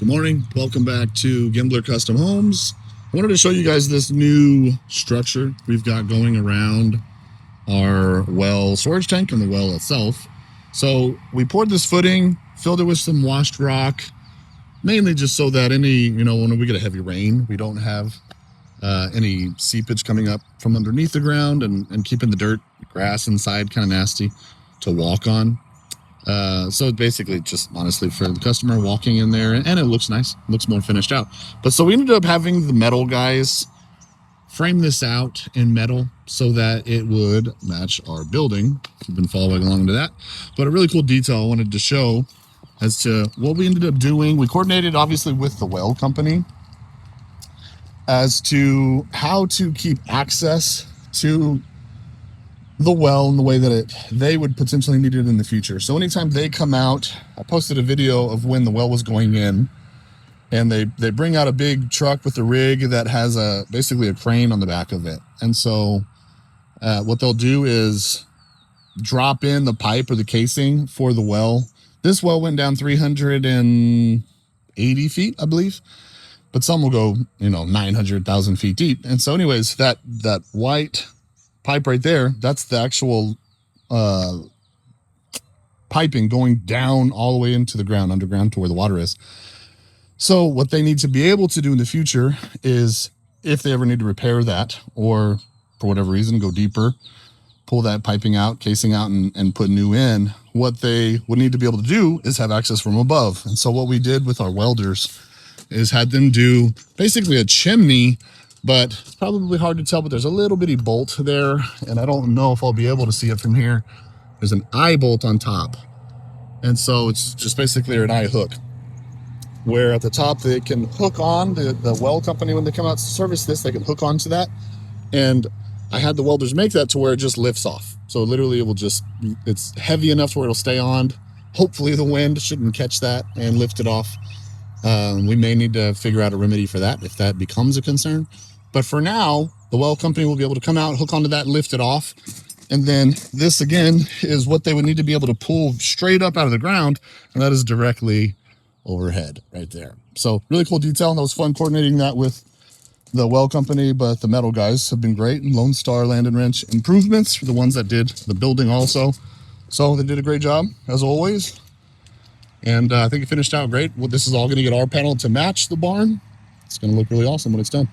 Good morning. Welcome back to Gimbler Custom Homes. I wanted to show you guys this new structure we've got going around our well storage tank and the well itself. So we poured this footing, filled it with some washed rock, mainly just so that when we get a heavy rain, we don't have any seepage coming up from underneath the ground and keeping the dirt, grass inside kind of nasty to walk on. So it's basically just honestly for the customer walking in there, and it looks nice, looks more finished out. But so we ended up having the metal guys frame this out in metal so that it would match our building. If you've been following along to that. But a really cool detail I wanted to show as to what we ended up doing. We coordinated obviously with the well company as to how to keep access to the well in the way that they would potentially need it in the future. So anytime they come out, I posted a video of when the well was going in, and they bring out a big truck with a rig that has basically a crane on the back of it. And so what they'll do is drop in the pipe or the casing for the well. This well went down 380 feet, I believe, but some will go 900,000 feet deep. And so anyways, that white pipe right there, that's the actual piping going down all the way into the ground, underground to where the water is. So what they need to be able to do in the future is, if they ever need to repair that, or for whatever reason go deeper, pull that piping out, casing out, and put new in, what they would need to be able to do is have access from above. And so what we did with our welders is had them do basically a chimney, but it's probably hard to tell, but there's a little bitty bolt there, and I don't know if I'll be able to see it from here. There's an eye bolt on top, and so it's just basically an eye hook, where at the top they can hook on, the well company, when they come out to service this, they can hook onto that. And I had the welders make that to where it just lifts off. So literally it's heavy enough to where it'll stay on. Hopefully the wind shouldn't catch that and lift it off. We may need to figure out a remedy for that if that becomes a concern. But for now, the well company will be able to come out, hook onto that, lift it off. And then this again is what they would need to be able to pull straight up out of the ground. And that is directly overhead right there. So really cool detail. And that was fun coordinating that with the well company, but the metal guys have been great. And Lone Star Land and Wrench Improvements for the ones that did the building also. So they did a great job as always. And I think it finished out great. Well, this is all going to get our panel to match the barn. It's going to look really awesome when it's done.